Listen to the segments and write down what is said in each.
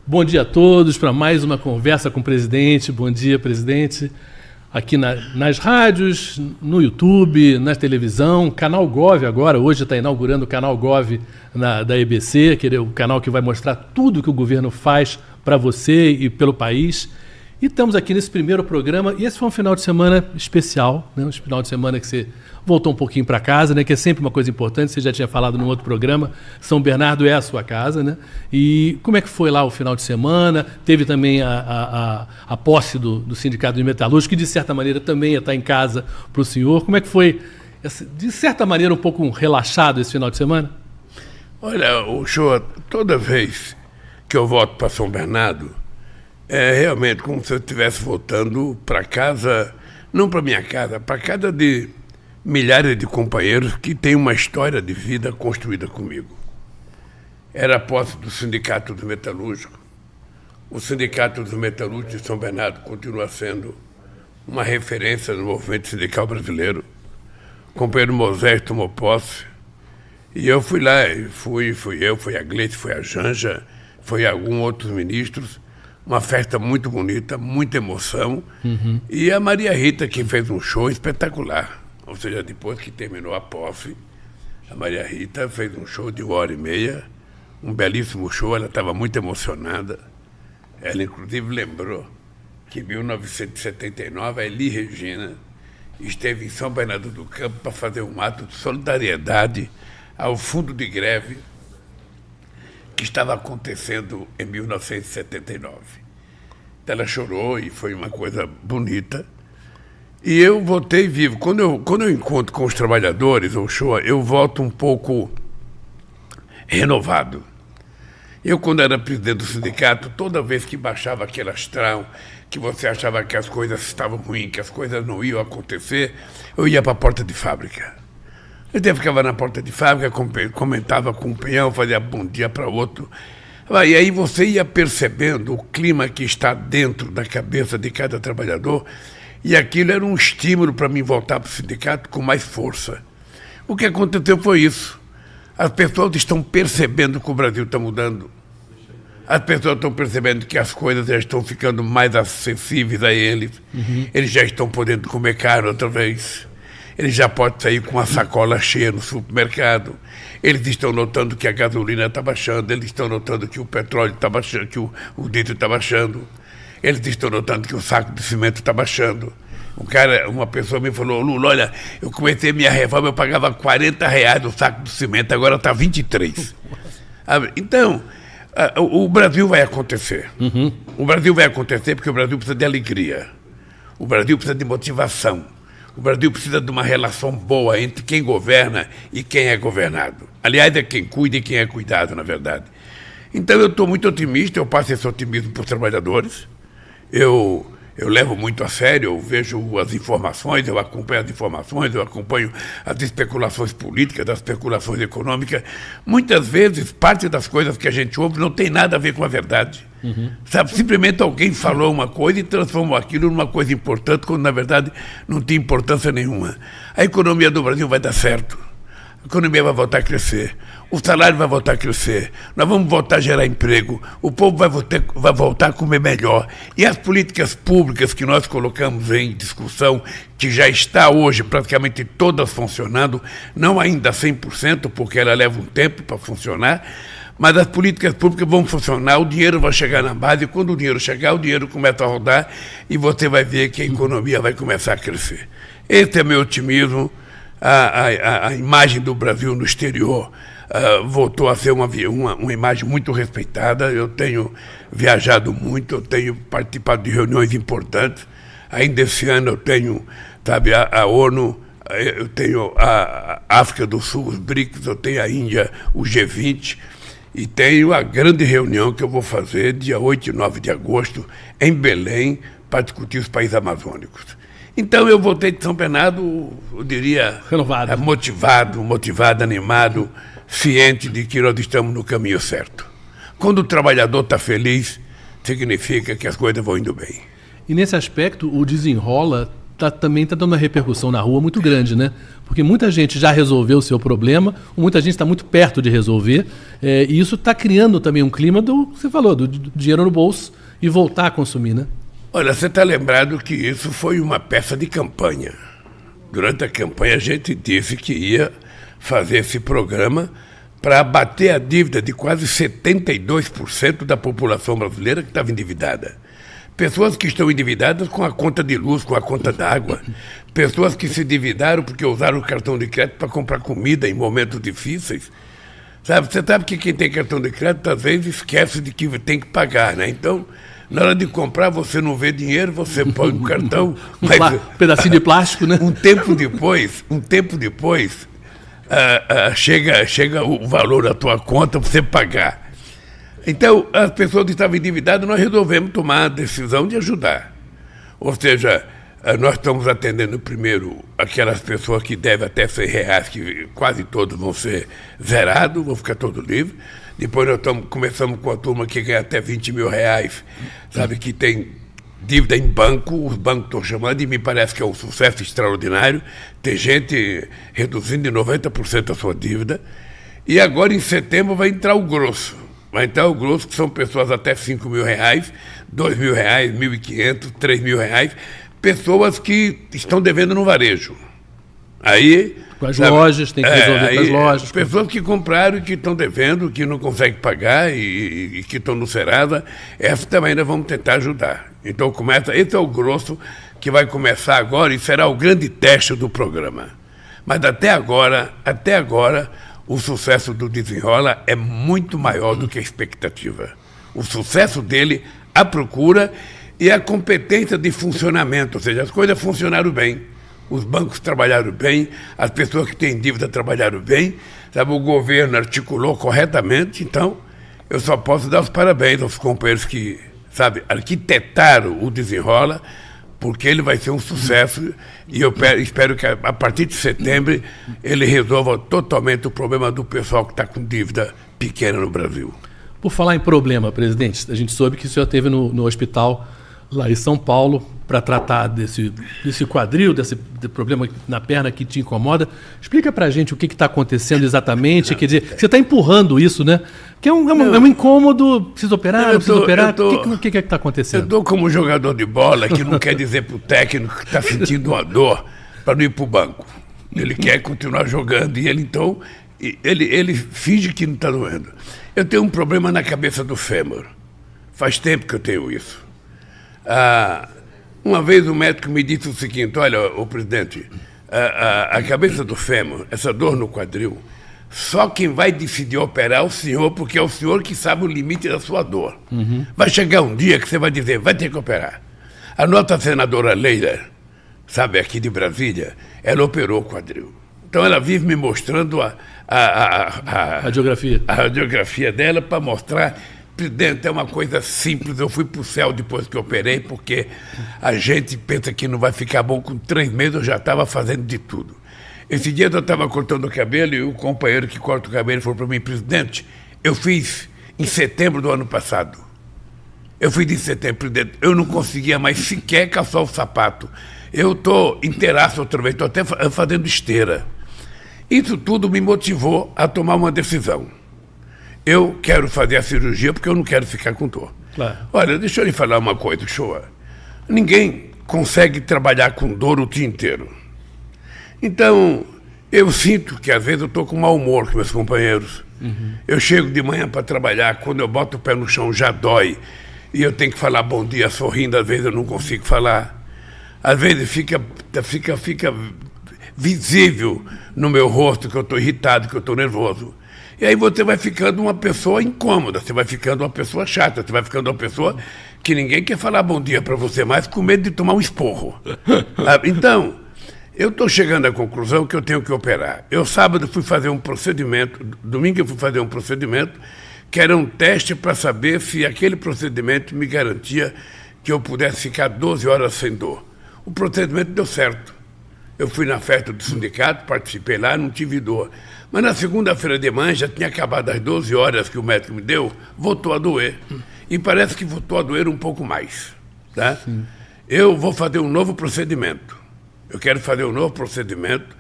Bom dia a todos para mais uma conversa com o presidente. Bom dia, presidente. Aqui nas rádios, no YouTube, na televisão, Canal Gov agora. Hoje está inaugurando o Canal Gov da EBC, que é o canal que vai mostrar tudo que o governo faz para você e pelo país. E estamos aqui nesse primeiro programa, e esse foi um final de semana especial, né? Um final de semana que você voltou um pouquinho para casa, né? Que é sempre uma coisa importante, você já tinha falado num outro programa, São Bernardo é a sua casa, né? E como é que foi lá o final de semana? Teve também a posse do Sindicato de Metalúrgicos, que de certa maneira também está em casa para o senhor. Como é que foi, de certa maneira, um pouco relaxado esse final de semana? Olha, o show, toda vez que eu volto para São Bernardo, é realmente como se eu estivesse voltando para casa, não para minha casa, para casa de milhares de companheiros que têm uma história de vida construída comigo. Era a posse do Sindicato dos Metalúrgicos. O Sindicato dos Metalúrgicos de São Bernardo continua sendo uma referência no movimento sindical brasileiro. O companheiro Moisés tomou posse e eu fui lá, fui eu, foi a Gleice, foi a Janja, foi alguns outros ministros. Uma festa muito bonita, muita emoção. E a Maria Rita, que fez um show espetacular. Ou seja, depois que terminou a posse, a Maria Rita fez um show de 1h30, um belíssimo show, ela estava muito emocionada. Ela, inclusive, lembrou que em 1979, a Elis Regina esteve em São Bernardo do Campo para fazer um ato de solidariedade ao fundo de greve que estava acontecendo em 1979. Então ela chorou e foi uma coisa bonita. E eu voltei vivo. Quando eu encontro com os trabalhadores, ou show, eu volto um pouco renovado. Eu, quando era presidente do sindicato, toda vez que baixava aquele astral, que você achava que as coisas estavam ruins, que as coisas não iam acontecer, eu ia para a porta de fábrica. Eu ficava na porta de fábrica, comentava com um peão, fazia bom dia para outro. E aí você ia percebendo o clima que está dentro da cabeça de cada trabalhador, e aquilo era um estímulo para mim voltar para o sindicato com mais força. O que aconteceu foi isso. As pessoas estão percebendo que o Brasil está mudando. As pessoas estão percebendo que as coisas já estão ficando mais acessíveis a eles. Eles já estão podendo comer caro outra vez. Eles já podem sair com uma sacola cheia no supermercado. Eles estão notando que a gasolina está baixando. Eles estão notando que o petróleo está baixando, que o diesel está baixando. Eles estão notando que o saco de cimento está baixando. Uma pessoa me falou: Lula, olha, eu comecei minha reforma, eu pagava R$40 o saco de cimento, agora está 23. Então, o Brasil vai acontecer. O Brasil vai acontecer porque o Brasil precisa de alegria. O Brasil precisa de motivação. O Brasil precisa de uma relação boa entre quem governa e quem é governado. Aliás, é quem cuida e quem é cuidado, na verdade. Então, eu estou muito otimista, eu passo esse otimismo para os trabalhadores. Eu levo muito a sério, eu vejo as informações, eu acompanho as informações, eu acompanho as especulações políticas, as especulações econômicas. Muitas vezes, parte das coisas que a gente ouve não tem nada a ver com a verdade. Sabe, simplesmente alguém falou uma coisa e transformou aquilo numa coisa importante, quando, na verdade, não tinha importância nenhuma. A economia do Brasil vai dar certo. A economia vai voltar a crescer. O salário vai voltar a crescer. Nós vamos voltar a gerar emprego. O povo vai voltar a comer melhor. E as políticas públicas que nós colocamos em discussão, que já está hoje praticamente todas funcionando, não ainda 100%, porque ela leva um tempo para funcionar, mas as políticas públicas vão funcionar, o dinheiro vai chegar na base, e quando o dinheiro chegar, o dinheiro começa a rodar e você vai ver que a economia vai começar a crescer. Esse é meu otimismo. A imagem do Brasil no exterior voltou a ser uma imagem muito respeitada. Eu tenho viajado muito, eu tenho participado de reuniões importantes. Ainda esse ano eu tenho, sabe, a ONU, eu tenho a África do Sul, os BRICS, eu tenho a Índia, o G20, e tenho a grande reunião que eu vou fazer dia 8 e 9 de agosto em Belém para discutir os países amazônicos. Então eu voltei de São Bernardo, eu diria, renovado, motivado, animado, ciente de que nós estamos no caminho certo. Quando o trabalhador está feliz, significa que as coisas vão indo bem. E nesse aspecto, o Desenrola também está dando uma repercussão na rua muito grande, né? Porque muita gente já resolveu o seu problema, muita gente está muito perto de resolver, e isso está criando também um clima você falou, do dinheiro no bolso e voltar a consumir, né? Olha, você está lembrado que isso foi uma peça de campanha. Durante a campanha a gente disse que ia fazer esse programa para abater a dívida de quase 72% da população brasileira que estava endividada. Pessoas que estão endividadas com a conta de luz, com a conta d'água. Pessoas que se endividaram porque usaram o cartão de crédito para comprar comida em momentos difíceis. Você sabe que quem tem cartão de crédito às vezes esquece de que tem que pagar, né? Então, na hora de comprar, você não vê dinheiro, você põe o cartão. Mas, pedacinho de plástico, né? Um tempo depois, chega o valor da tua conta para você pagar. Então, as pessoas que estavam endividadas, nós resolvemos tomar a decisão de ajudar. Ou seja, nós estamos atendendo primeiro aquelas pessoas que devem até R$100, que quase todos vão ser zerados, vão ficar todos livres. Depois nós começamos com a turma que ganha até R$20 mil, sabe, que tem dívida em banco, os bancos estão chamando, e me parece que é um sucesso extraordinário. Tem gente reduzindo em 90% a sua dívida. E agora, em setembro, vai entrar o grosso. Vai entrar o grosso, que são pessoas até R$5 mil, R$2 mil, R$1.500, R$3 mil, pessoas que estão devendo no varejo. Aí... Com as lojas, tem que resolver com as lojas. Pessoas que compraram e que estão devendo, que não conseguem pagar e que estão no Serasa, essa também ainda vamos tentar ajudar. Então esse é o grosso que vai começar agora e será o grande teste do programa. Mas até agora, o sucesso do Desenrola é muito maior do que a expectativa. O sucesso dele, a procura e a competência de funcionamento, ou seja, as coisas funcionaram bem. Os bancos trabalharam bem, as pessoas que têm dívida trabalharam bem, sabe, o governo articulou corretamente. Então, eu só posso dar os parabéns aos companheiros que, sabe, arquitetaram o Desenrola, porque ele vai ser um sucesso e eu espero que a partir de setembro ele resolva totalmente o problema do pessoal que está com dívida pequena no Brasil. Por falar em problema, presidente, a gente soube que o senhor esteve no hospital lá em São Paulo para tratar desse quadril, desse problema na perna que te incomoda. Explica para a gente o que está acontecendo exatamente. Quer dizer, você está empurrando isso, né? Que é um incômodo, precisa operar, não precisa operar. O que está acontecendo? Eu estou como jogador de bola que não quer dizer para o técnico que está sentindo uma dor para não ir para o banco. Ele quer continuar jogando e ele finge que não está doendo. Eu tenho um problema na cabeça do fêmur. Faz tempo que eu tenho isso. Uma vez o médico me disse o seguinte: olha, o presidente, a cabeça do fêmur, essa dor no quadril, só quem vai decidir operar é o senhor, porque é o senhor que sabe o limite da sua dor. Uhum. Vai chegar um dia que você vai dizer, vai ter que operar. A nossa senadora Leila, sabe, aqui de Brasília, ela operou o quadril. Então ela vive me mostrando a radiografia dela para mostrar. Presidente, é uma coisa simples, eu fui para o céu depois que eu operei, porque a gente pensa que não vai ficar bom, com 3 meses eu já estava fazendo de tudo. Esse dia eu estava cortando o cabelo e o companheiro que corta o cabelo falou para mim, presidente, eu fiz em setembro do ano passado. Eu fiz em setembro, presidente, eu não conseguia mais sequer calçar o sapato. Eu estou inteiraço outra vez, estou até fazendo esteira. Isso tudo me motivou a tomar uma decisão. Eu quero fazer a cirurgia porque eu não quero ficar com dor. Claro. Olha, deixa eu lhe falar uma coisa, Shoa. Ninguém consegue trabalhar com dor o dia inteiro. Então, eu sinto que às vezes eu estou com mau humor com meus companheiros. Uhum. Eu chego de manhã para trabalhar, quando eu boto o pé no chão já dói. E eu tenho que falar bom dia sorrindo, às vezes eu não consigo falar. Às vezes fica visível no meu rosto que eu estou irritado, que eu estou nervoso. E aí você vai ficando uma pessoa incômoda, você vai ficando uma pessoa chata, você vai ficando uma pessoa que ninguém quer falar bom dia para você mais, com medo de tomar um esporro. Então, eu estou chegando à conclusão que eu tenho que operar. Eu sábado fui fazer um procedimento, domingo eu fui fazer um procedimento, que era um teste para saber se aquele procedimento me garantia que eu pudesse ficar 12 horas sem dor. O procedimento deu certo. Eu fui na festa do sindicato, participei lá, não tive dor. Mas na segunda-feira de manhã, já tinha acabado as 12 horas que o médico me deu, voltou a doer. e parece que voltou a doer um pouco mais. Tá? Eu vou fazer um novo procedimento. Eu quero fazer um novo procedimento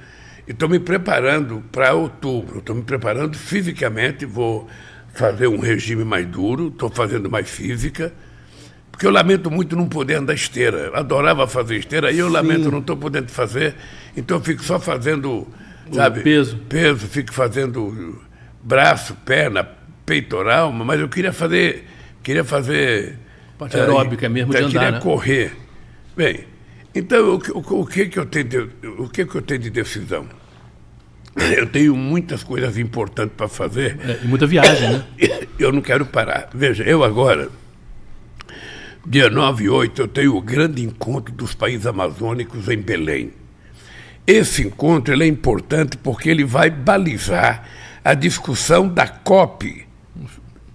e estou me preparando para outubro. Estou me preparando fisicamente, vou fazer um regime mais duro, estou fazendo mais física, porque eu lamento muito não poder andar esteira. Eu adorava fazer esteira, e eu lamento não estou podendo fazer, então eu fico só fazendo, sabe, peso, fico fazendo braço, perna, peitoral, mas eu queria fazer parte aeróbica mesmo de andar, queria né? correr. Bem, então o que eu tenho de decisão? Eu tenho muitas coisas importantes para fazer. E muita viagem, né? Eu não quero parar. Veja, eu agora, dia 9 e 8, eu tenho o grande encontro dos países amazônicos em Belém. Esse encontro ele é importante porque ele vai balizar a discussão da COP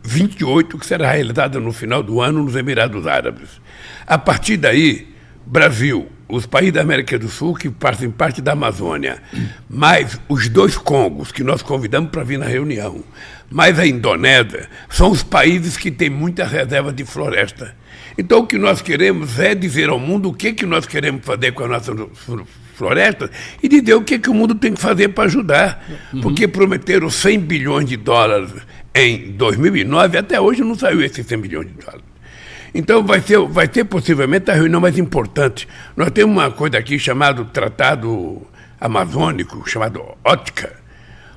28, que será realizada no final do ano nos Emirados Árabes. A partir daí, Brasil, os países da América do Sul que fazem parte da Amazônia, mais os 2 Congos que nós convidamos para vir na reunião, mais a Indonésia, são os países que têm muita reserva de floresta. Então o que nós queremos é dizer ao mundo o que nós queremos fazer com a nossa floresta e dizer o que o mundo tem que fazer para ajudar. Porque prometeram 100 bilhões de dólares em 2009, até hoje não saiu esses 100 bilhões de dólares. Então vai ter possivelmente a reunião mais importante. Nós temos uma coisa aqui chamada Tratado Amazônico, chamado OTCA.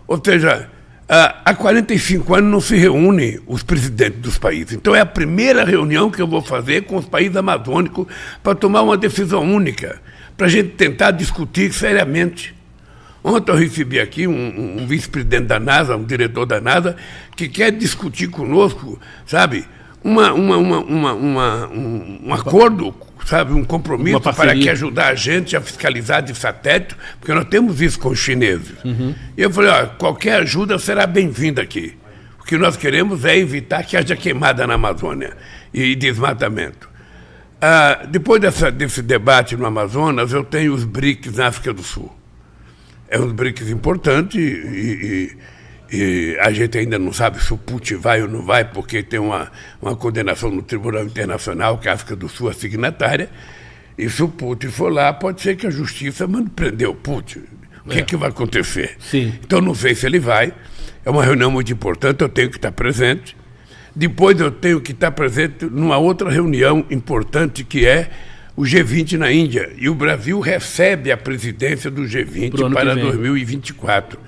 Ou seja, há 45 anos não se reúnem os presidentes dos países. Então é a primeira reunião que eu vou fazer com os países amazônicos para tomar uma decisão única, para a gente tentar discutir seriamente. Ontem eu recebi aqui um vice-presidente da NASA, um diretor da NASA, que quer discutir conosco, sabe, um acordo, sabe, um compromisso para que ajudar a gente a fiscalizar de satélite, porque nós temos isso com os chineses. E eu falei, qualquer ajuda será bem-vinda aqui. O que nós queremos é evitar que haja queimada na Amazônia e desmatamento. Depois desse debate no Amazonas, eu tenho os BRICS na África do Sul. É um BRICS importante e a gente ainda não sabe se o Putin vai ou não vai, porque tem uma condenação no Tribunal Internacional, que a África do Sul é signatária, e se o Putin for lá, pode ser que a justiça mande prender o Putin. O que vai acontecer? Sim. Então não sei se ele vai, é uma reunião muito importante, eu tenho que estar presente. Depois eu tenho que estar presente numa outra reunião importante, que é o G20 na Índia, e o Brasil recebe a presidência do G20 para 2024.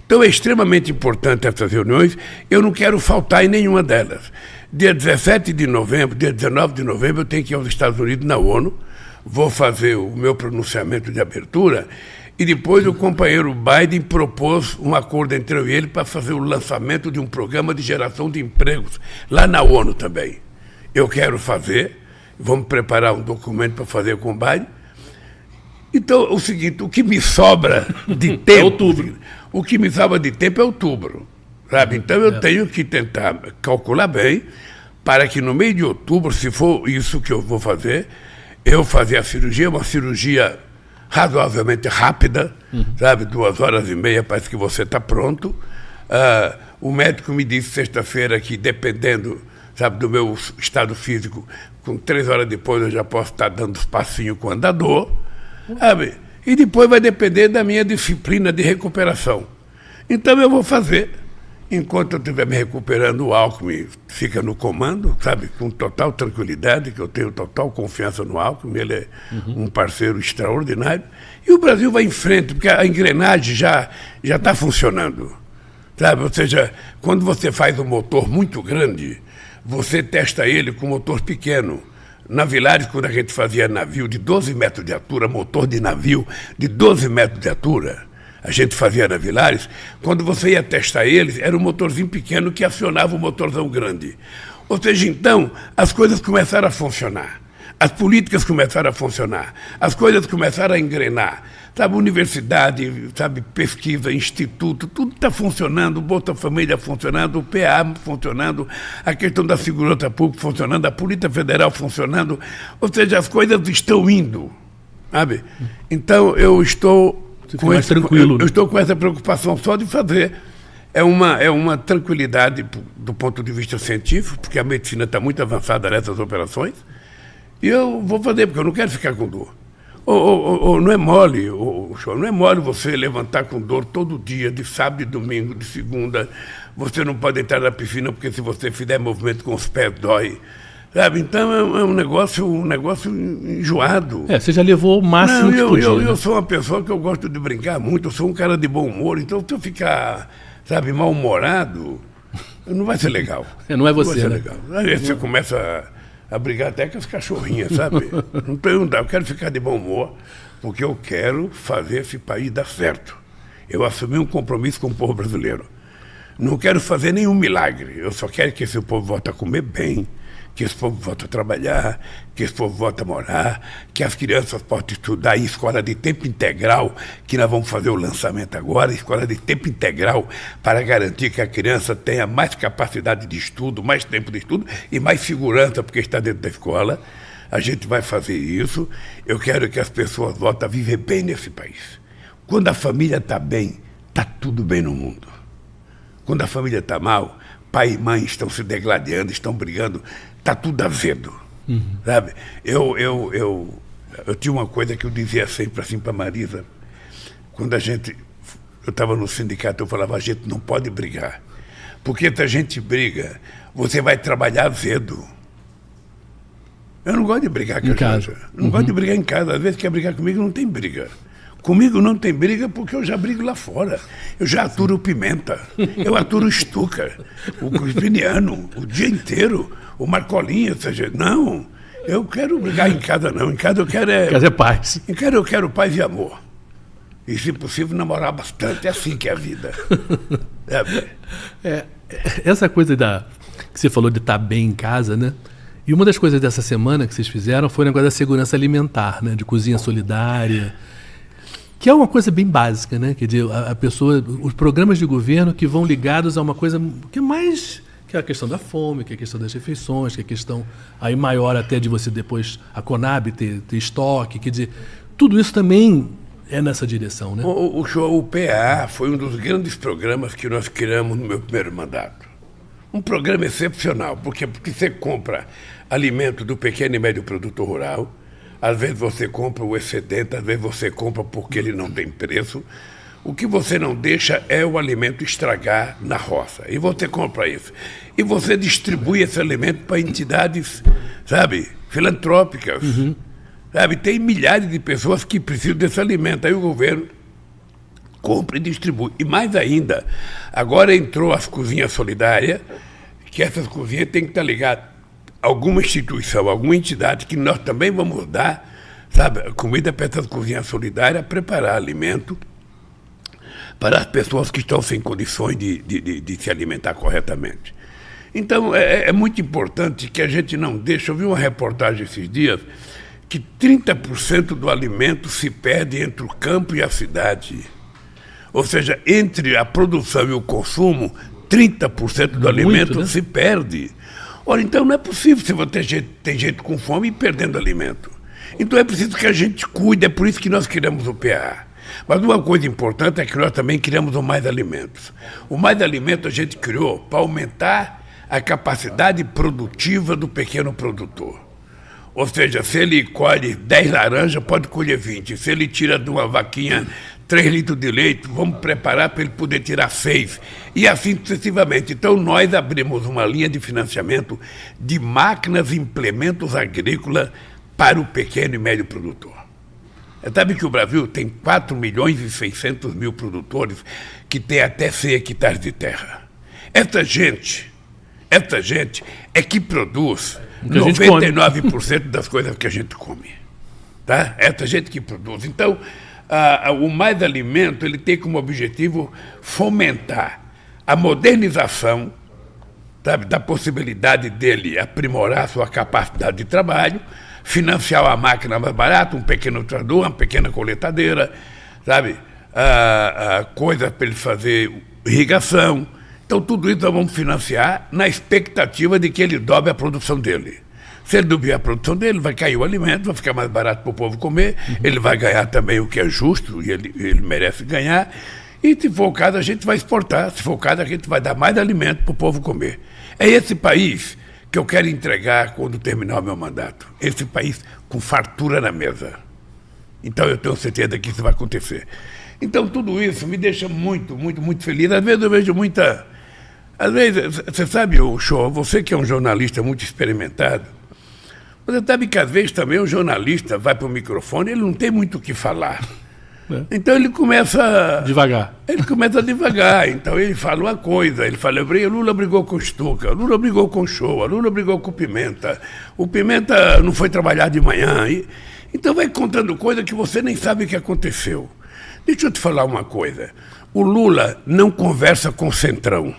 Então é extremamente importante essas reuniões, eu não quero faltar em nenhuma delas. Dia 17 de novembro, dia 19 de novembro, eu tenho que ir aos Estados Unidos na ONU, vou fazer o meu pronunciamento de abertura, e depois o companheiro Biden propôs um acordo entre eu e ele para fazer o lançamento de um programa de geração de empregos, lá na ONU também. Eu quero fazer, vamos preparar um documento para fazer com o Biden. Então, o seguinte, o que me sobra de tempo... É outubro. O que me sobra de tempo é outubro, sabe? Então eu tenho que tentar calcular bem para que no meio de outubro, se for isso que eu vou fazer, eu fazer a cirurgia, uma cirurgia razoavelmente rápida, sabe? 2h30, parece que você está pronto. O médico me disse sexta-feira que, dependendo, sabe, do meu estado físico, com 3 horas depois eu já posso estar dando os passinhos com o andador, sabe? E depois vai depender da minha disciplina de recuperação. Então eu vou fazer. Enquanto eu estiver me recuperando, o Alckmin fica no comando, sabe, com total tranquilidade, que eu tenho total confiança no Alckmin, ele é um parceiro extraordinário. E o Brasil vai em frente, porque a engrenagem já está funcionando. Sabe? Ou seja, quando você faz um motor muito grande, você testa ele com um motor pequeno. Na Vilares, quando a gente fazia navio de 12 metros de altura, motor de navio de 12 metros de altura, a gente fazia na Vilares, quando você ia testar eles, era um motorzinho pequeno que acionava o motorzão grande. Ou seja, então, as coisas começaram a funcionar, as políticas começaram a funcionar, as coisas começaram a engrenar. Sabe, universidade, sabe, pesquisa, instituto, tudo está funcionando, o Bolsa Família funcionando, o PA funcionando, a questão da segurança pública funcionando, a Polícia Federal funcionando, ou seja, as coisas estão indo, sabe? Então eu estou tranquilo. Eu estou com essa preocupação só de fazer É uma tranquilidade do ponto de vista científico, porque a medicina está muito avançada nessas operações, e eu vou fazer, porque eu não quero ficar com dor. Não é mole, não é mole você levantar com dor todo dia, de sábado e domingo, de segunda. Você não pode entrar na piscina, porque se você fizer movimento com os pés, dói. Sabe? Então é um negócio enjoado. Você já levou o máximo que podia. Eu sou uma pessoa que eu gosto de brincar muito, eu sou um cara de bom humor, então se eu ficar, sabe, mal-humorado, não vai ser legal. Não é você, não vai ser legal. Aí você começa a brigar até com as cachorrinhas, sabe? Não dá, eu quero ficar de bom humor, porque eu quero fazer esse país dar certo. Eu assumi um compromisso com o povo brasileiro. Não quero fazer nenhum milagre, eu só quero que esse povo volte a comer bem, que esse povo volte a trabalhar, que esse povo volte a morar, que as crianças possam estudar em escola de tempo integral, que nós vamos fazer o lançamento agora, escola de tempo integral, para garantir que a criança tenha mais capacidade de estudo, mais tempo de estudo e mais segurança, porque está dentro da escola. A gente vai fazer isso. Eu quero que as pessoas voltem a viver bem nesse país. Quando a família está bem, está tudo bem no mundo. Quando a família está mal, pai e mãe estão se degladiando, estão brigando, está tudo azedo. Sabe? Eu tinha uma coisa que eu dizia sempre assim para a Marisa, quando eu estava no sindicato, eu falava, a gente não pode brigar, porque se a gente briga, você vai trabalhar azedo. Eu não gosto de brigar com a casa. Não gosto de brigar em casa. Às vezes quer brigar comigo, não tem briga. Comigo não tem briga porque eu já brigo lá fora. Eu já aturo Pimenta, eu aturo o Stuka, o Crispiniano, o dia inteiro, o Marcolinho, ou seja, não, eu quero brigar em casa não. Em casa eu quero paz. Em casa eu quero paz e amor. E, se possível, namorar bastante. É assim que é a vida. Essa coisa que você falou de estar bem em casa, né? E uma das coisas dessa semana que vocês fizeram foi o negócio da segurança alimentar, né? De cozinha solidária. Que é uma coisa bem básica, né? Quer dizer, a pessoa, os programas de governo que vão ligados a uma coisa que é mais, que é a questão da fome, que é a questão das refeições, que é a questão aí maior até de você depois, a Conab ter estoque, quer dizer, tudo isso também é nessa direção, né? O PA foi um dos grandes programas que nós criamos no meu primeiro mandato. Um programa excepcional, porque você compra alimento do pequeno e médio produtor rural. Às vezes você compra o excedente, às vezes você compra porque ele não tem preço. O que você não deixa é o alimento estragar na roça. E você compra isso. E você distribui esse alimento para entidades, sabe, filantrópicas. Sabe? Tem milhares de pessoas que precisam desse alimento. Aí o governo compra e distribui. E mais ainda, agora entrou as cozinhas solidárias, que essas cozinhas têm que estar ligadas alguma instituição, alguma entidade que nós também vamos dar, sabe, comida para essas cozinhas solidárias, preparar alimento para as pessoas que estão sem condições de se alimentar corretamente. Então, é muito importante que a gente não deixe. Eu vi uma reportagem esses dias que 30% do alimento se perde entre o campo e a cidade. Ou seja, entre a produção e o consumo, 30% do alimento, né, se perde. Ora, então não é possível se você tem gente com fome e perdendo alimento. Então é preciso que a gente cuide, é por isso que nós criamos o PA. Mas uma coisa importante é que nós também criamos o Mais Alimentos. O Mais Alimentos a gente criou para aumentar a capacidade produtiva do pequeno produtor. Ou seja, se ele colhe 10 laranjas, pode colher 20. Se ele tira de uma vaquinha 3 litros de leite, vamos preparar para ele poder tirar 6. E assim sucessivamente. Então, nós abrimos uma linha de financiamento de máquinas e implementos agrícolas para o pequeno e médio produtor. Sabe que o Brasil tem 4.600.000 produtores que têm até 100 hectares de terra. Essa gente é que produz 99% das coisas que a gente come. Tá? Essa gente que produz. Então, o Mais Alimento ele tem como objetivo fomentar a modernização, sabe, da possibilidade dele aprimorar sua capacidade de trabalho, financiar uma máquina mais barata, um pequeno trator, uma pequena coletadeira, sabe, coisas para ele fazer irrigação. Então, tudo isso nós vamos financiar na expectativa de que ele dobre a produção dele. Se ele dobrar a produção dele, vai cair o alimento, vai ficar mais barato para o povo comer, ele vai ganhar também o que é justo, e ele merece ganhar. E se for o caso, a gente vai exportar. Se for o caso, a gente vai dar mais alimento para o povo comer. É esse país que eu quero entregar quando terminar o meu mandato. Esse país com fartura na mesa. Então eu tenho certeza que isso vai acontecer. Então tudo isso me deixa muito, muito, muito feliz. Às vezes eu vejo muita... Às vezes, você sabe, o Show, você que é um jornalista muito experimentado, você sabe que às vezes também o jornalista vai para o microfone, ele não tem muito o que falar. Então ele começa... Devagar. Ele começa devagar. Então ele fala uma coisa, ele fala, Lula brigou com o Stuka, Lula brigou com o Show, Lula brigou com o Pimenta não foi trabalhar de manhã. Então vai contando coisa que você nem sabe o que aconteceu. Deixa eu te falar uma coisa. O Lula não conversa com o Centrão.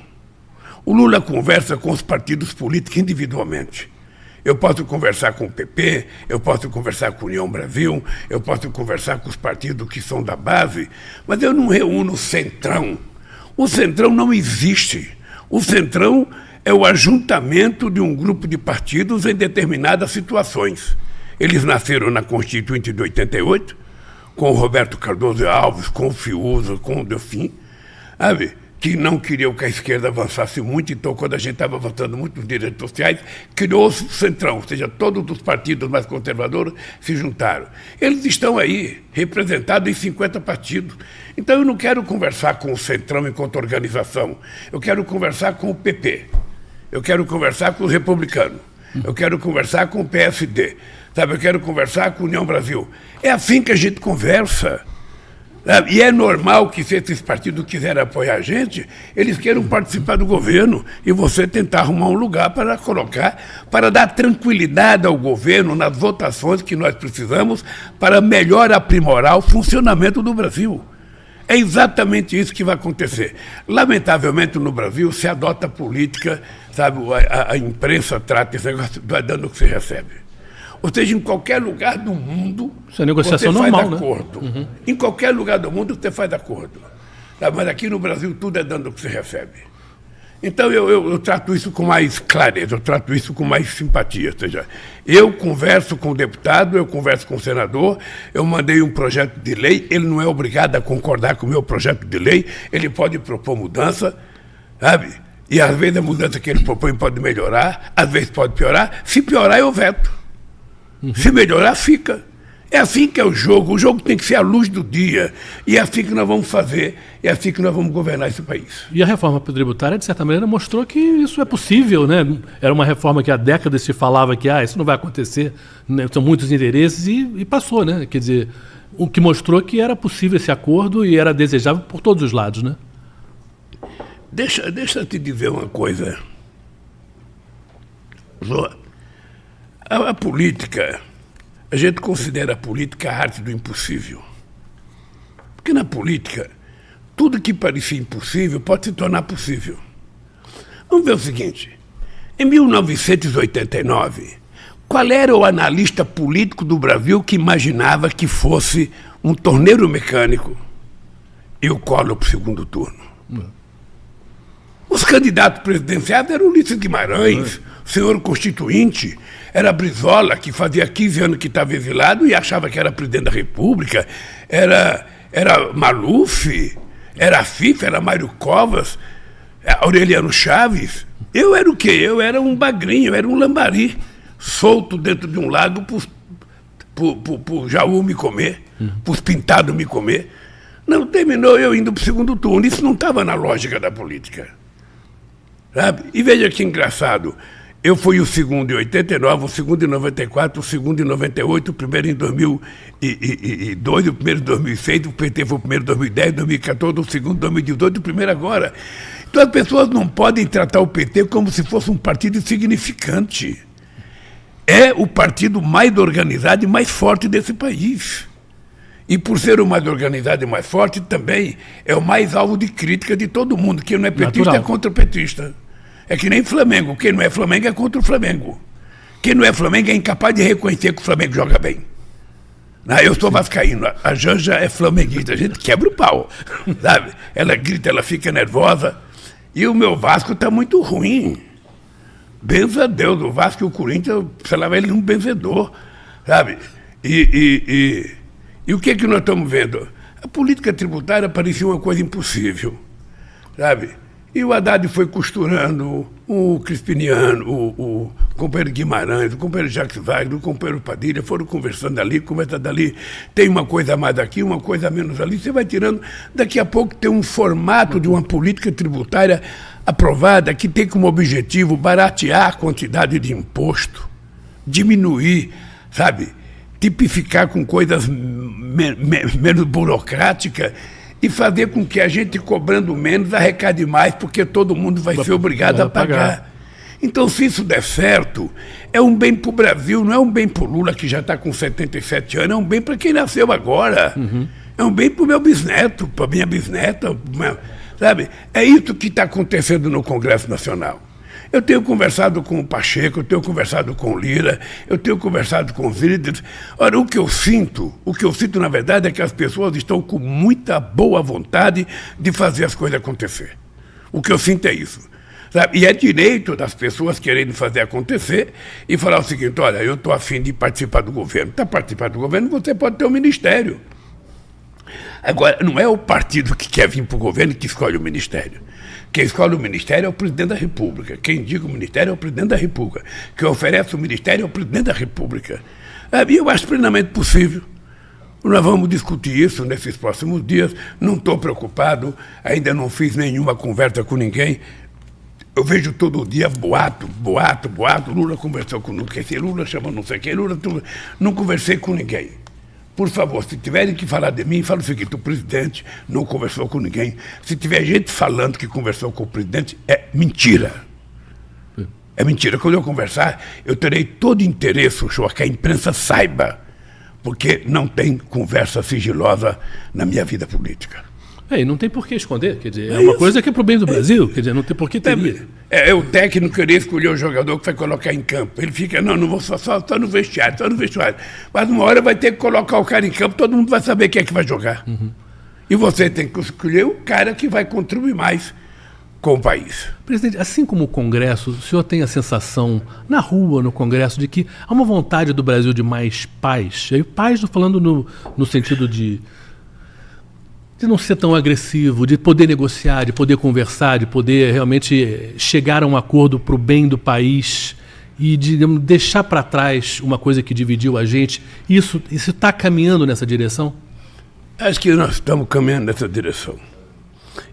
O Lula conversa com os partidos políticos individualmente. Eu posso conversar com o PP, eu posso conversar com a União Brasil, eu posso conversar com os partidos que são da base, mas eu não reúno o Centrão. O Centrão não existe. O Centrão é o ajuntamento de um grupo de partidos em determinadas situações. Eles nasceram na Constituinte de 88, com o Roberto Cardoso Alves, com o Fiuza, com o Delfim, sabe? Que não queriam que a esquerda avançasse muito, então quando a gente estava avançando muito nos direitos sociais, criou-se o Centrão, ou seja, todos os partidos mais conservadores se juntaram. Eles estão aí, representados em 50 partidos. Então eu não quero conversar com o Centrão enquanto organização, eu quero conversar com o PP, eu quero conversar com os republicanos, eu quero conversar com o PSD, sabe? Eu quero conversar com a União Brasil. É assim que a gente conversa. E é normal que se esses partidos quiserem apoiar a gente, eles queiram participar do governo e você tentar arrumar um lugar para colocar, para dar tranquilidade ao governo nas votações que nós precisamos para melhor aprimorar o funcionamento do Brasil. É exatamente isso que vai acontecer. Lamentavelmente no Brasil se adota política, sabe, a imprensa trata esse negócio, vai dando o que você recebe. Ou seja, em qualquer lugar do mundo, isso é negociação você faz normal, acordo. Né? Em qualquer lugar do mundo você faz acordo. Tá? Mas aqui no Brasil tudo é dando o que você recebe. Então eu trato isso com mais clareza, eu trato isso com mais simpatia. Ou seja, eu converso com o deputado, eu converso com o senador, eu mandei um projeto de lei, ele não é obrigado a concordar com o meu projeto de lei, ele pode propor mudança, sabe? E às vezes a mudança que ele propõe pode melhorar, às vezes pode piorar. Se piorar, eu veto. Se melhorar, fica. É assim que é o jogo tem que ser à luz do dia, e é assim que nós vamos fazer, é assim que nós vamos governar esse país. E a reforma tributária, de certa maneira, mostrou que isso é possível, né? Era uma reforma que há décadas se falava que isso não vai acontecer, né? São muitos interesses, e passou, né? Quer dizer, o que mostrou que era possível esse acordo e era desejável por todos os lados, né? Deixa eu te dizer uma coisa, João. A política, a gente considera a política a arte do impossível. Porque na política, tudo que parecia impossível pode se tornar possível. Vamos ver o seguinte, em 1989, qual era o analista político do Brasil que imaginava que fosse um torneiro mecânico e o Collor para o segundo turno? Os candidatos presidenciais eram Ulisses Guimarães, o senhor constituinte, era Brizola, que fazia 15 anos que estava exilado e achava que era presidente da República, era Maluf, era FIFA, era Mário Covas, Aureliano Chaves. Eu era o quê? Eu era um bagrinho, eu era um lambari, solto dentro de um lago pro Jaú me comer, pros pintados me comer. Não, terminou eu indo para o segundo turno. Isso não estava na lógica da política. Sabe? E veja que engraçado. Eu fui o segundo em 89, o segundo em 94, o segundo em 98, o primeiro em 2002, o primeiro em 2006, o PT foi o primeiro em 2010, 2014, o segundo em 2018, o primeiro agora. Então as pessoas não podem tratar o PT como se fosse um partido insignificante. É o partido mais organizado e mais forte desse país. E por ser o mais organizado e mais forte, também é o mais alvo de crítica de todo mundo. Quem não é petista Natural. É contra petista. É que nem Flamengo. Quem não é Flamengo é contra o Flamengo. Quem não é Flamengo é incapaz de reconhecer que o Flamengo joga bem. Eu sou vascaíno, a Janja é flamenguista, a gente quebra o pau, sabe? Ela grita, ela fica nervosa. E o meu Vasco está muito ruim. Benza a Deus, o Vasco e o Corinthians, sei lá, ele é um benzedor, sabe? E o que nós estamos vendo? A política tributária parecia uma coisa impossível, sabe? E o Haddad foi costurando, o Crispiniano, o companheiro Guimarães, o companheiro Jacques Wagner, o companheiro Padilha, foram conversando ali, conversando ali, tem uma coisa a mais aqui, uma coisa a menos ali, você vai tirando, daqui a pouco tem um formato de uma política tributária aprovada que tem como objetivo baratear a quantidade de imposto, diminuir, sabe, tipificar com coisas menos burocráticas, e fazer com que a gente, cobrando menos, arrecade mais, porque todo mundo vai ser obrigado a pagar. Então, se isso der certo, é um bem para o Brasil, não é um bem para o Lula, que já está com 77 anos, é um bem para quem nasceu agora. É um bem para o meu bisneto, para a minha bisneta, sabe? É isso que está acontecendo no Congresso Nacional. Eu tenho conversado com o Pacheco, eu tenho conversado com o Lira, eu tenho conversado com os líderes. Ora, o que eu sinto, na verdade, é que as pessoas estão com muita boa vontade de fazer as coisas acontecer. O que eu sinto é isso. Sabe? E é direito das pessoas querendo fazer acontecer e falar o seguinte: olha, eu estou a fim de participar do governo. Para participar do governo, você pode ter um ministério. Agora, não é o partido que quer vir para o governo que escolhe o ministério. Quem escolhe o ministério é o presidente da República. Quem indica o ministério é o presidente da República. Quem oferece o ministério é o presidente da República. E eu acho plenamente possível. Nós vamos discutir isso nesses próximos dias. Não estou preocupado, ainda não fiz nenhuma conversa com ninguém. Eu vejo todo dia boato. Lula conversou com não sei quem, Lula chamou não sei quem, Lula tudo. Não conversei com ninguém. Por favor, se tiverem que falar de mim, fala o seguinte: o presidente não conversou com ninguém. Se tiver gente falando que conversou com o presidente, é mentira. É mentira. Quando eu conversar, eu terei todo interesse, que a imprensa saiba, porque não tem conversa sigilosa na minha vida política. E não tem por que esconder, quer dizer, é uma coisa que é para o bem do Brasil, quer dizer, não tem por que teria. O técnico querer escolher o jogador que vai colocar em campo. Ele fica, não vou só no vestiário, só no vestiário. Mas uma hora vai ter que colocar o cara em campo, todo mundo vai saber quem é que vai jogar. E você tem que escolher o cara que vai contribuir mais com o país. Presidente, assim como o Congresso, o senhor tem a sensação, na rua, no Congresso, de que há uma vontade do Brasil de mais paz? E paz, estou falando no sentido de não ser tão agressivo, de poder negociar, de poder conversar, de poder realmente chegar a um acordo para o bem do país e de deixar para trás uma coisa que dividiu a gente. Isso está caminhando nessa direção? Acho que nós estamos caminhando nessa direção.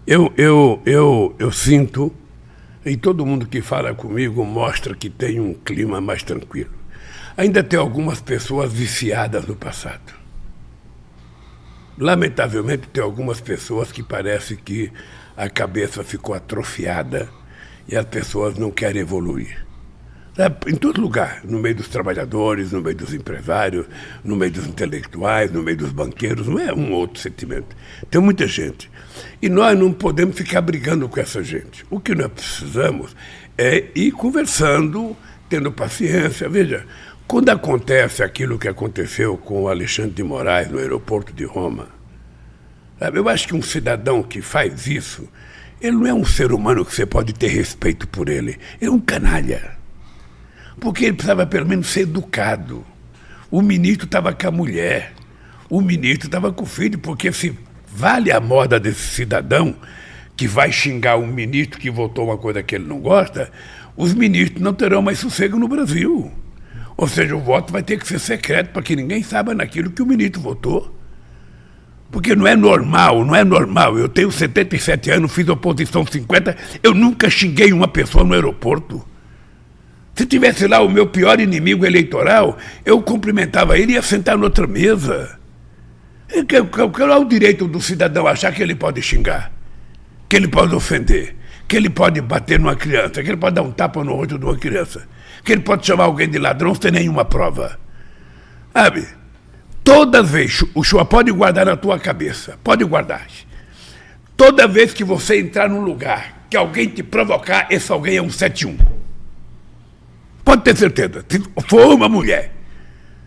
Eu sinto, e todo mundo que fala comigo mostra que tem um clima mais tranquilo. Ainda tem algumas pessoas viciadas no passado. Lamentavelmente, tem algumas pessoas que parece que a cabeça ficou atrofiada e as pessoas não querem evoluir. Em todo lugar, no meio dos trabalhadores, no meio dos empresários, no meio dos intelectuais, no meio dos banqueiros, não é um outro sentimento. Tem muita gente. E nós não podemos ficar brigando com essa gente. O que nós precisamos é ir conversando, tendo paciência. Veja, quando acontece aquilo que aconteceu com o Alexandre de Moraes no aeroporto de Roma, sabe, eu acho que um cidadão que faz isso, ele não é um ser humano que você pode ter respeito por ele. Ele é um canalha. Porque ele precisava pelo menos ser educado. O ministro estava com a mulher, o ministro estava com o filho, porque se vale a moda desse cidadão que vai xingar um ministro que votou uma coisa que ele não gosta, os ministros não terão mais sossego no Brasil. Ou seja, o voto vai ter que ser secreto para que ninguém saiba naquilo que o ministro votou. Porque não é normal. Eu tenho 77 anos, fiz oposição 50, eu nunca xinguei uma pessoa no aeroporto. Se tivesse lá o meu pior inimigo eleitoral, eu cumprimentava ele e ia sentar noutra mesa. Qual é o direito do cidadão achar que ele pode xingar, que ele pode ofender, que ele pode bater numa criança, que ele pode dar um tapa no rosto de uma criança, que ele pode chamar alguém de ladrão sem nenhuma prova? Sabe? Toda vez, o senhor pode guardar na tua cabeça, pode guardar. Toda vez que você entrar num lugar que alguém te provocar, esse alguém é um 71. Pode ter certeza. Se for uma mulher,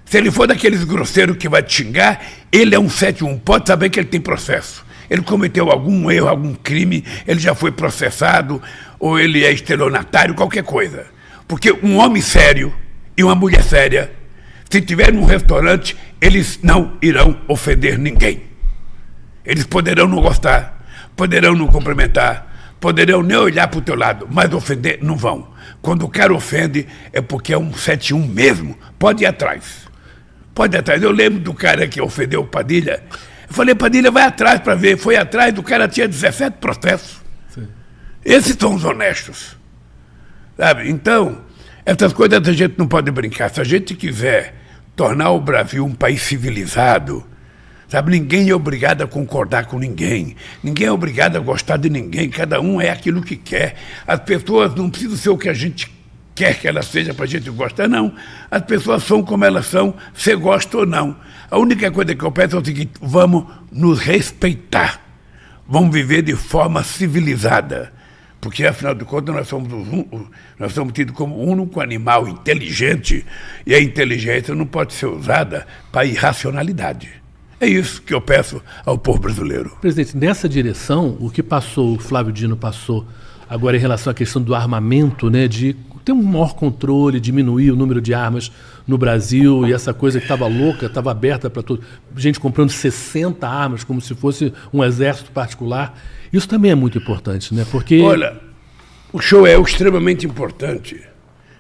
se ele for daqueles grosseiros que vai te xingar, ele é um 71. Pode saber que ele tem processo. Ele cometeu algum erro, algum crime, ele já foi processado, ou ele é estelionatário, qualquer coisa. Porque um homem sério e uma mulher séria, se estiver num restaurante, eles não irão ofender ninguém. Eles poderão não gostar, poderão não cumprimentar, poderão nem olhar para o teu lado, mas ofender não vão. Quando o cara ofende é porque é um 71 mesmo. Pode ir atrás. Pode ir atrás. Eu lembro do cara que ofendeu o Padilha. Eu falei, Padilha, vai atrás para ver. Foi atrás, do cara tinha 17 processos. Sim. Esses são os honestos. Sabe? Então, essas coisas a gente não pode brincar. Se a gente quiser tornar o Brasil um país civilizado, sabe, ninguém é obrigado a concordar com ninguém. Ninguém é obrigado a gostar de ninguém. Cada um é aquilo que quer. As pessoas não precisam ser o que a gente quer que elas sejam para a gente gostar, não. As pessoas são como elas são, você gosta ou não. A única coisa que eu peço é o seguinte, vamos nos respeitar. Vamos viver de forma civilizada. Porque, afinal de contas, nós somos tidos como o único animal inteligente, e a inteligência não pode ser usada para irracionalidade. É isso que eu peço ao povo brasileiro. Presidente, nessa direção, o que passou, o Flávio Dino passou agora em relação à questão do armamento, né, de ter um maior controle, diminuir o número de armas no Brasil, e essa coisa que estava louca, estava aberta para tudo, gente comprando 60 armas como se fosse um exército particular. Isso também é muito importante, né? Porque... Olha, o show é extremamente importante.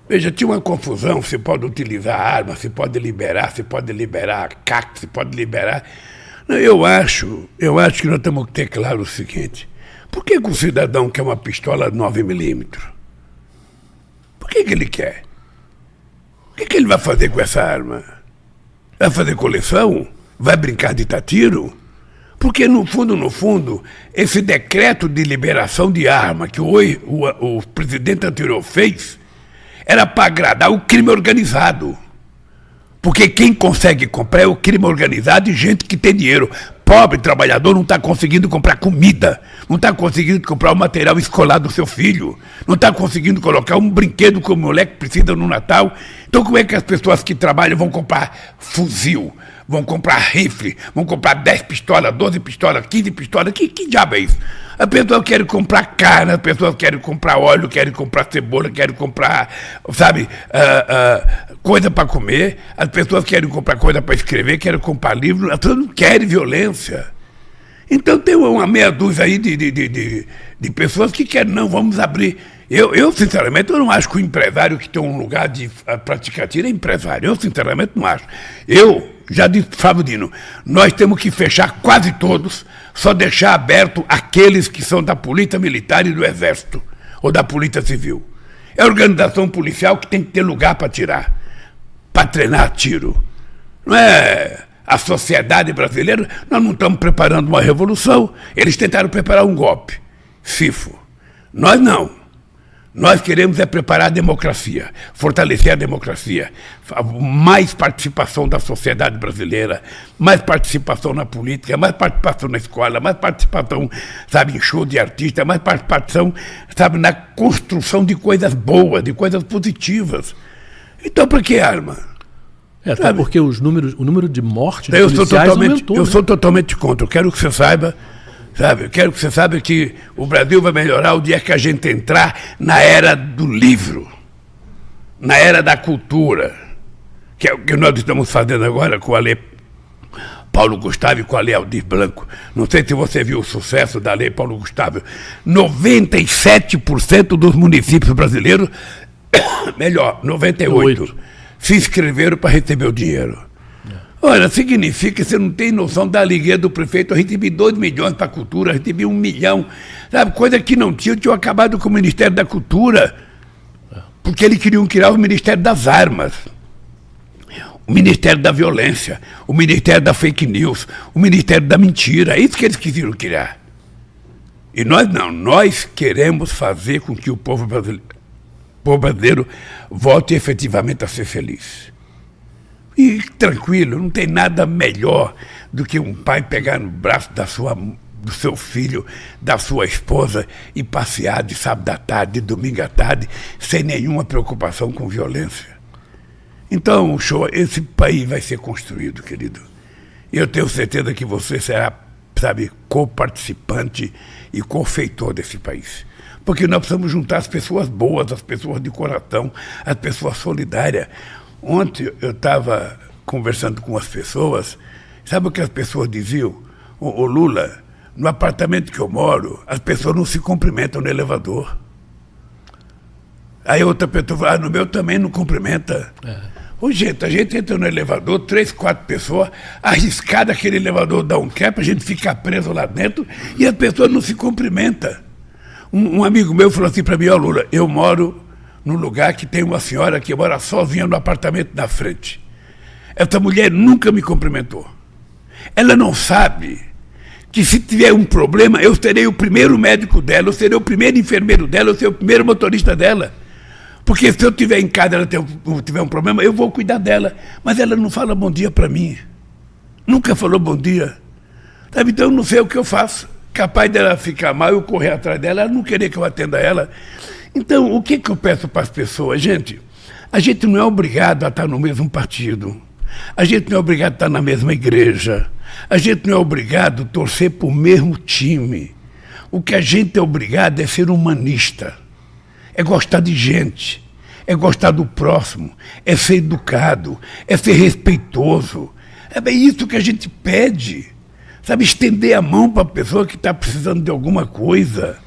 Veja, tinha uma confusão, se pode utilizar arma, se pode liberar CAC, se pode liberar... Não, eu acho que nós temos que ter claro o seguinte, por que o cidadão quer uma pistola 9mm? Por que ele quer? O que ele vai fazer com essa arma? Vai fazer coleção? Vai brincar de tiro? Porque, no fundo, esse decreto de liberação de arma que o presidente anterior fez era para agradar o crime organizado. Porque quem consegue comprar é o crime organizado e gente que tem dinheiro. Pobre trabalhador não está conseguindo comprar comida, não está conseguindo comprar o material escolar do seu filho, não está conseguindo colocar um brinquedo que o moleque precisa no Natal. Então como é que as pessoas que trabalham vão comprar fuzil, vão comprar rifle, vão comprar 10 pistolas, 12 pistolas, 15 pistolas? Que diabo é isso? As pessoas querem comprar carne, as pessoas querem comprar óleo, querem comprar cebola, querem comprar, sabe, coisa para comer, as pessoas querem comprar coisa para escrever, querem comprar livro, as pessoas não querem violência. Então tem uma meia dúzia aí de pessoas que querem, não, vamos abrir. Eu, sinceramente, eu não acho que o empresário que tem um lugar de praticar tiro é empresário. Eu, sinceramente, não acho. Eu já disse para o Flávio Dino, nós temos que fechar quase todos, só deixar aberto aqueles que são da polícia militar e do exército, ou da polícia civil. É a organização policial que tem que ter lugar para tirar, para treinar tiro. Não é a sociedade brasileira, nós não estamos preparando uma revolução, eles tentaram preparar um golpe, FIFO. Nós não. Nós queremos é preparar a democracia, fortalecer a democracia, mais participação da sociedade brasileira, mais participação na política, mais participação na escola, mais participação, sabe, em show de artista, mais participação, sabe, na construção de coisas boas, de coisas positivas. Então, para que arma? Até porque o número de mortes de policiais aumentou. Eu sou totalmente contra. Eu quero que você saiba. Sabe, eu quero que você saiba que o Brasil vai melhorar o dia que a gente entrar na era do livro, na era da cultura, que é o que nós estamos fazendo agora com a Lei Paulo Gustavo e com a Lei Aldir Blanc. Não sei se você viu o sucesso da Lei Paulo Gustavo. 97% dos municípios brasileiros, melhor, 98%, se inscreveram para receber o dinheiro. Olha, significa que você não tem noção da alegria do prefeito. Eu recebi 2 milhões para a cultura, eu recebi 1 milhão. Sabe, coisa que não tinha. Eu tinha acabado com o Ministério da Cultura, porque eles queriam criar o Ministério das Armas, o Ministério da Violência, o Ministério da Fake News, o Ministério da Mentira. É isso que eles queriam criar. E nós não. Nós queremos fazer com que o povo brasileiro volte efetivamente a ser feliz. E tranquilo, não tem nada melhor do que um pai pegar no braço do seu filho, da sua esposa e passear de sábado à tarde, de domingo à tarde, sem nenhuma preocupação com violência. Então, show, esse país vai ser construído, querido. E eu tenho certeza que você será, sabe, co-participante e co-feitor desse país. Porque nós precisamos juntar as pessoas boas, as pessoas de coração, as pessoas solidárias. Ontem eu estava conversando com as pessoas, sabe o que as pessoas diziam? Ô Lula, no apartamento que eu moro, as pessoas não se cumprimentam no elevador. Aí outra pessoa fala, no meu também não cumprimenta. Ô, gente, a gente entra no elevador, 3, 4 pessoas, arriscado aquele elevador dá um quebra, a gente fica preso lá dentro e as pessoas não se cumprimentam. Um amigo meu falou assim para mim, ó Lula, eu moro num lugar que tem uma senhora que mora sozinha no apartamento da frente. Essa mulher nunca me cumprimentou. Ela não sabe que se tiver um problema, eu serei o primeiro médico dela, eu serei o primeiro enfermeiro dela, eu serei o primeiro motorista dela. Porque se eu estiver em casa, ela tiver um problema, eu vou cuidar dela. Mas ela não fala bom dia para mim. Nunca falou bom dia. Sabe? Então eu não sei o que eu faço. Capaz dela ficar mal, eu correr atrás dela, ela não querer que eu atenda ela. Então, o que eu peço para as pessoas? Gente, a gente não é obrigado a estar no mesmo partido. A gente não é obrigado a estar na mesma igreja. A gente não é obrigado a torcer para o mesmo time. O que a gente é obrigado é ser humanista. É gostar de gente, é gostar do próximo, é ser educado, é ser respeitoso. É bem isso que a gente pede. Sabe, estender a mão para a pessoa que está precisando de alguma coisa.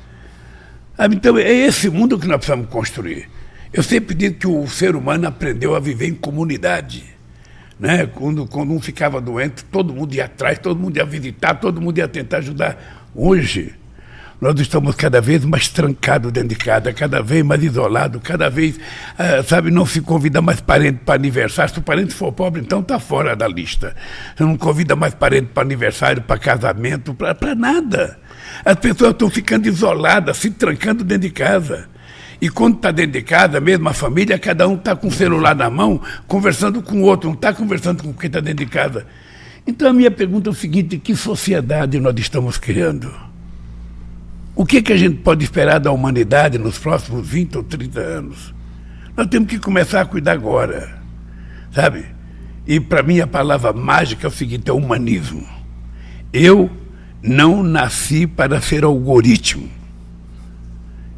Sabe, então, é esse mundo que nós precisamos construir. Eu sempre digo que o ser humano aprendeu a viver em comunidade. Né? Quando um ficava doente, todo mundo ia atrás, todo mundo ia visitar, todo mundo ia tentar ajudar. Hoje, nós estamos cada vez mais trancados dentro de casa, cada vez mais isolados, cada vez, sabe, não se convida mais parente para aniversário. Se o parente for pobre, então está fora da lista. Você não convida mais parente para aniversário, para casamento, para nada. As pessoas estão ficando isoladas, se trancando dentro de casa. E quando está dentro de casa, mesmo a família, cada um está com o celular na mão, conversando com o outro, não está conversando com quem está dentro de casa. Então a minha pergunta é o seguinte, que sociedade nós estamos criando? O que a gente pode esperar da humanidade nos próximos 20 ou 30 anos? Nós temos que começar a cuidar agora, sabe? E para mim a palavra mágica é o seguinte, é humanismo. Eu não nasci para ser algoritmo.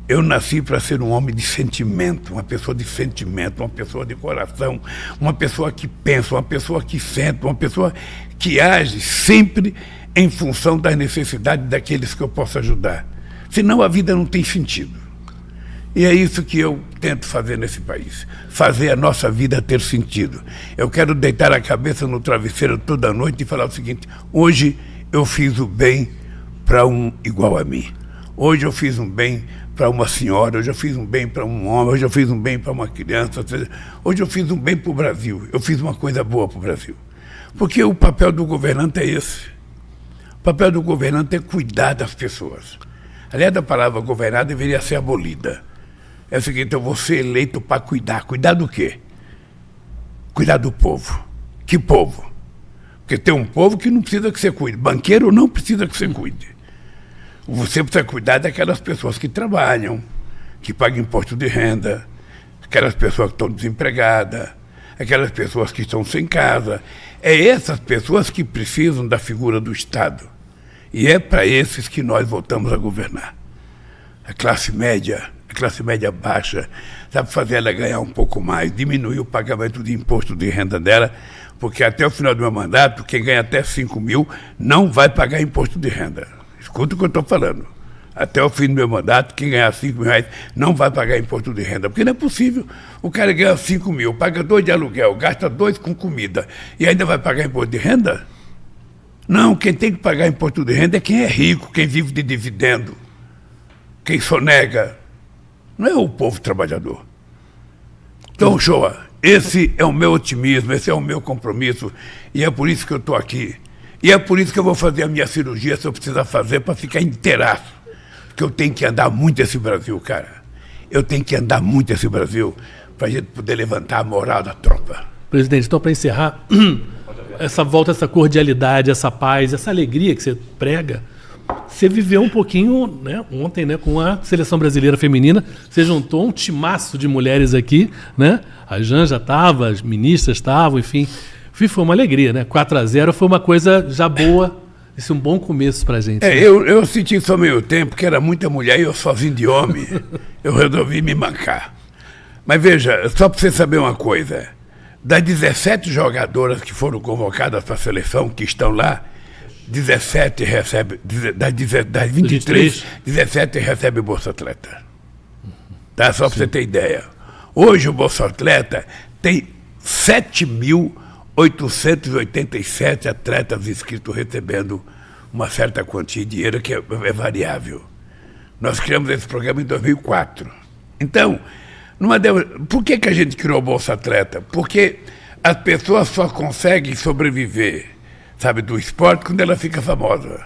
Eu nasci para ser um homem de sentimento, uma pessoa de coração, uma pessoa que pensa, uma pessoa que sente, uma pessoa que age sempre em função das necessidades daqueles que eu posso ajudar. Senão a vida não tem sentido. E é isso que eu tento fazer nesse país, fazer a nossa vida ter sentido. Eu quero deitar a cabeça no travesseiro toda noite e falar o seguinte, hoje eu fiz o bem para um igual a mim. Hoje eu fiz um bem para uma senhora, hoje eu fiz um bem para um homem, hoje eu fiz um bem para uma criança, hoje eu fiz um bem para o Brasil, eu fiz uma coisa boa para o Brasil. Porque o papel do governante é esse. O papel do governante é cuidar das pessoas. Aliás, a palavra governar deveria ser abolida. É o seguinte, eu vou ser eleito para cuidar. Cuidar do quê? Cuidar do povo. Que povo? Porque tem um povo que não precisa que você cuide. Banqueiro não precisa que você cuide. Você precisa cuidar daquelas pessoas que trabalham, que pagam imposto de renda, aquelas pessoas que estão desempregadas, aquelas pessoas que estão sem casa. É essas pessoas que precisam da figura do Estado. E é para esses que nós voltamos a governar. A classe média baixa, sabe fazer ela ganhar um pouco mais, diminuir o pagamento de imposto de renda dela, porque até o final do meu mandato, quem ganha até 5 mil não vai pagar imposto de renda. Escuta o que eu estou falando. Até o fim do meu mandato, quem ganhar 5 mil reais não vai pagar imposto de renda, porque não é possível. O cara ganha 5 mil, paga 2 de aluguel, gasta 2 com comida e ainda vai pagar imposto de renda? Não, quem tem que pagar imposto de renda é quem é rico, quem vive de dividendo, quem sonega. Não é o povo trabalhador. Então, Joa, esse é o meu otimismo, esse é o meu compromisso, e é por isso que eu estou aqui. E é por isso que eu vou fazer a minha cirurgia, se eu precisar fazer, para ficar inteiraço. Porque eu tenho que andar muito esse Brasil, cara. Eu tenho que andar muito esse Brasil para a gente poder levantar a moral da tropa. Presidente, então, para encerrar, essa volta, essa cordialidade, essa paz, essa alegria que você prega, você viveu um pouquinho, né, ontem, né, com a Seleção Brasileira Feminina. Você juntou um timaço de mulheres aqui, né? A Janja estava, as ministras estavam, enfim. Foi uma alegria, né? 4-0 foi uma coisa já boa. Isso é um bom começo pra gente. Né? Eu senti só meio tempo que era muita mulher e eu sozinho de homem. Eu resolvi me mancar. Mas veja, só para você saber uma coisa. Das 17 jogadoras que foram convocadas para a seleção, que estão lá, 17 recebe, das 23, 17 recebe Bolsa Atleta. Tá? Só para você ter ideia. Hoje o Bolsa Atleta tem 7.887 atletas inscritos recebendo uma certa quantia de dinheiro que é variável. Nós criamos esse programa em 2004. Então, por que a gente criou o Bolsa Atleta? Porque as pessoas só conseguem sobreviver, sabe, do esporte quando ela fica famosa.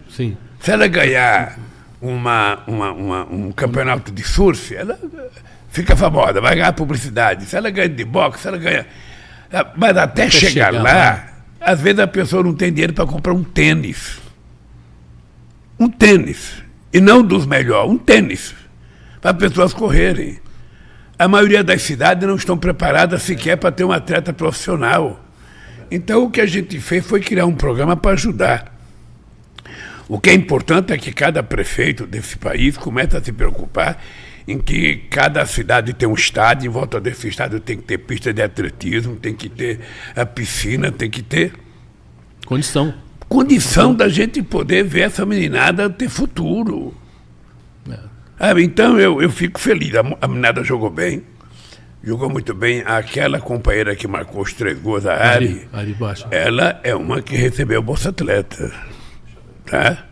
Sim. Se ela ganhar um campeonato de surf, ela fica famosa, vai ganhar publicidade. Se ela ganha de boxe, ela ganha... Mas até chegar lá, às vezes a pessoa não tem dinheiro para comprar um tênis. Um tênis. E não dos melhores, um tênis. Para as pessoas correrem. A maioria das cidades não estão preparadas sequer para ter um atleta profissional. Então, o que a gente fez foi criar um programa para ajudar. O que é importante é que cada prefeito desse país comece a se preocupar em que cada cidade tem um estádio, em volta desse estádio tem que ter pista de atletismo, tem que ter a piscina, tem que ter... Condição da gente poder ver essa meninada ter futuro. Então eu fico feliz. A meninada jogou bem, jogou muito bem. Aquela companheira que marcou os 3 gols, a Ari ela é uma que recebeu Bolsa Atleta. Tá?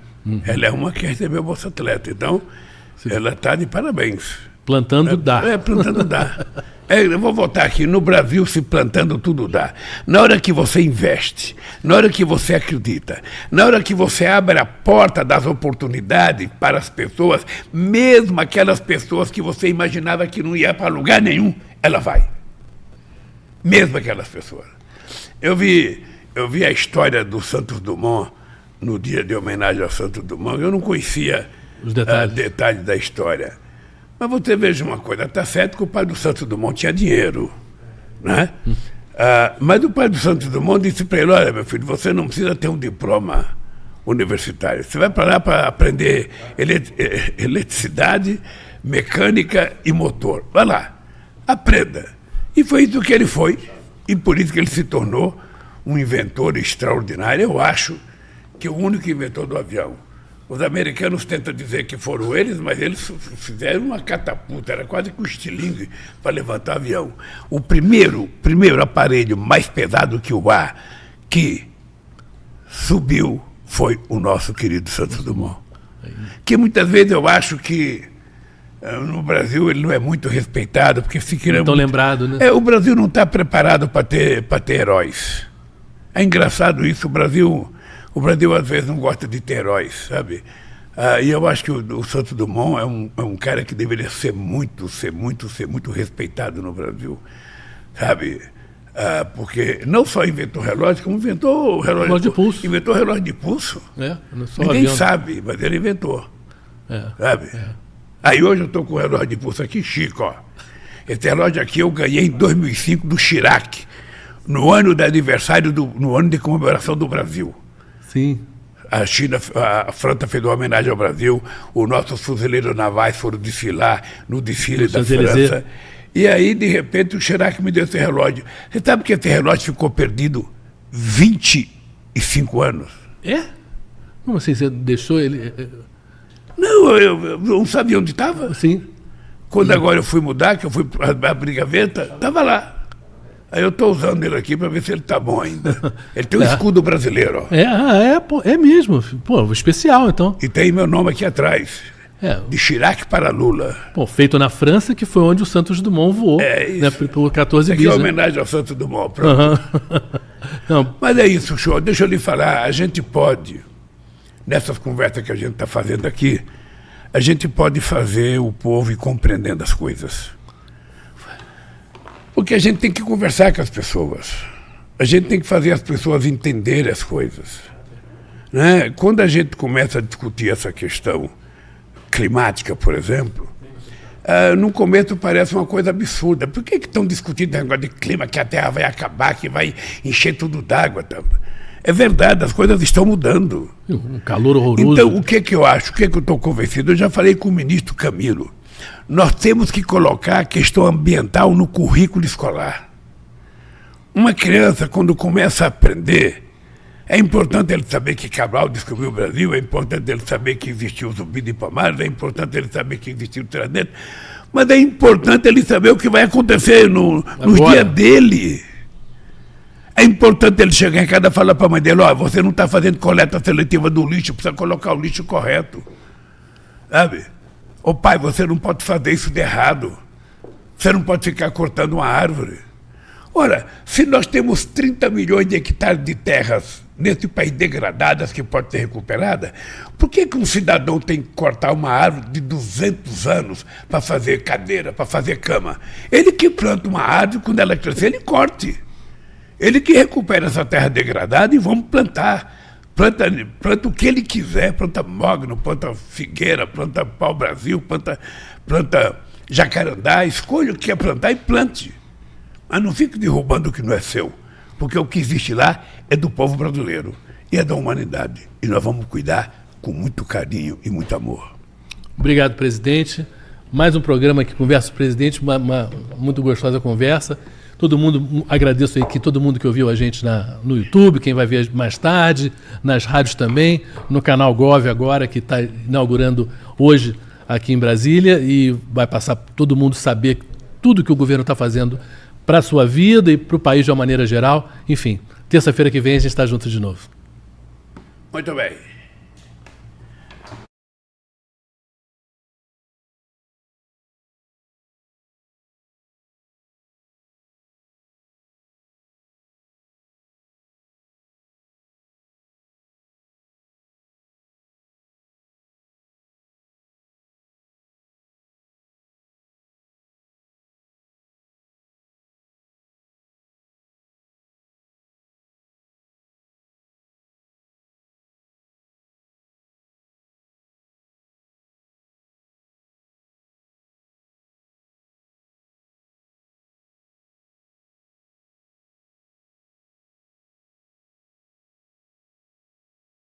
Ela é uma que recebeu Bolsa Atleta. Então, ela está de parabéns. Plantando dá. Plantando dá. Eu vou voltar aqui. No Brasil, se plantando tudo dá. Na hora que você investe, na hora que você acredita, na hora que você abre a porta das oportunidades para as pessoas, mesmo aquelas pessoas que você imaginava que não ia para lugar nenhum, ela vai. Mesmo aquelas pessoas. Eu vi a história do Santos Dumont no dia de homenagem ao Santos Dumont. Eu não conhecia os detalhes da história. Mas você veja uma coisa, está certo que o pai do Santos Dumont tinha dinheiro, né? Mas o pai do Santos Dumont disse para ele: olha, meu filho, você não precisa ter um diploma universitário. Você vai para lá para aprender eletricidade, mecânica e motor. Vai lá, aprenda. E foi isso que ele foi. E por isso que ele se tornou um inventor extraordinário. Eu acho que o único inventor do avião. Os americanos tentam dizer que foram eles, mas eles fizeram uma catapulta, era quase que um estilingue para levantar avião. O primeiro aparelho mais pesado que o ar que subiu foi o nosso querido Santos Dumont. Que muitas vezes eu acho que no Brasil ele não é muito respeitado, porque se queira muito lembrado, né? O Brasil não está preparado para ter heróis. É engraçado isso, o Brasil às vezes não gosta de ter heróis, sabe? E eu acho que o Santos Dumont é um cara que deveria ser muito respeitado no Brasil, sabe? Porque não só inventou relógio, como inventou relógio de pulso. Inventou relógio de pulso. Ninguém sabe, mas ele inventou. Sabe? Aí hoje eu estou com o relógio de pulso aqui, Chico, ó. Esse relógio aqui eu ganhei em 2005 do Chirac, no ano de aniversário, no ano de comemoração do Brasil. Sim. A França fez uma homenagem ao Brasil, os nossos fuzileiros navais foram desfilar no desfile da França. E aí, de repente, o Chirac me deu esse relógio. Você sabe que esse relógio ficou perdido 25 anos? É? Como assim? Você deixou ele... Não, eu não sabia onde estava. Sim. Quando agora eu fui mudar, que eu fui abrir gaveta, estava lá. Aí eu estou usando ele aqui para ver se ele está bom ainda. Ele tem um escudo brasileiro. Ó. É mesmo. Pô, especial, então. E tem meu nome aqui atrás. De Chirac para Lula. Pô, feito na França, que foi onde o Santos Dumont voou. Isso. Né, por 14 bis. Aqui é homenagem ao Santos Dumont. Pronto. Não. Mas é isso, show. Deixa eu lhe falar. A gente pode, nessas conversas que a gente está fazendo aqui, a gente pode fazer o povo ir compreendendo as coisas. Porque a gente tem que conversar com as pessoas. A gente tem que fazer as pessoas entenderem as coisas. Né? Quando a gente começa a discutir essa questão climática, por exemplo, no começo parece uma coisa absurda. Por que estão discutindo o negócio de clima, que a Terra vai acabar, que vai encher tudo d'água? É verdade, as coisas estão mudando. Um calor horroroso. Então, o que eu acho? O que eu estou convencido? Eu já falei com o ministro Camilo. Nós temos que colocar a questão ambiental no currículo escolar. Uma criança, quando começa a aprender, É importante ele saber que Cabral descobriu o Brasil, é importante ele saber que existiu o Zumbi de Palmares, é importante ele saber que existiu o Tiradentes, mas é importante ele saber o que vai acontecer no dia dele. É importante ele chegar em casa e falar para a mãe dele, você não está fazendo coleta seletiva do lixo, precisa colocar o lixo correto. Sabe? Ô pai, você não pode fazer isso de errado. Você não pode ficar cortando uma árvore. Ora, se nós temos 30 milhões de hectares de terras nesse país degradadas que pode ser recuperada, por que um cidadão tem que cortar uma árvore de 200 anos para fazer cadeira, para fazer cama? Ele que planta uma árvore, quando ela crescer, ele corte. Ele que recupera essa terra degradada e vamos plantar. Planta o que ele quiser, planta mogno, planta figueira, planta pau-brasil, planta jacarandá, escolha o que quer plantar e plante. Mas não fique derrubando o que não é seu, porque o que existe lá é do povo brasileiro e é da humanidade. E nós vamos cuidar com muito carinho e muito amor. Obrigado, presidente. Mais um programa aqui, Conversa com o Presidente, uma muito gostosa conversa. Todo mundo, agradeço aí que todo mundo que ouviu a gente no YouTube, quem vai ver mais tarde, nas rádios também, no canal Gov agora, que está inaugurando hoje aqui em Brasília, e vai passar para todo mundo saber tudo que o governo está fazendo para a sua vida e para o país de uma maneira geral. Enfim, terça-feira que vem a gente está junto de novo. Muito bem.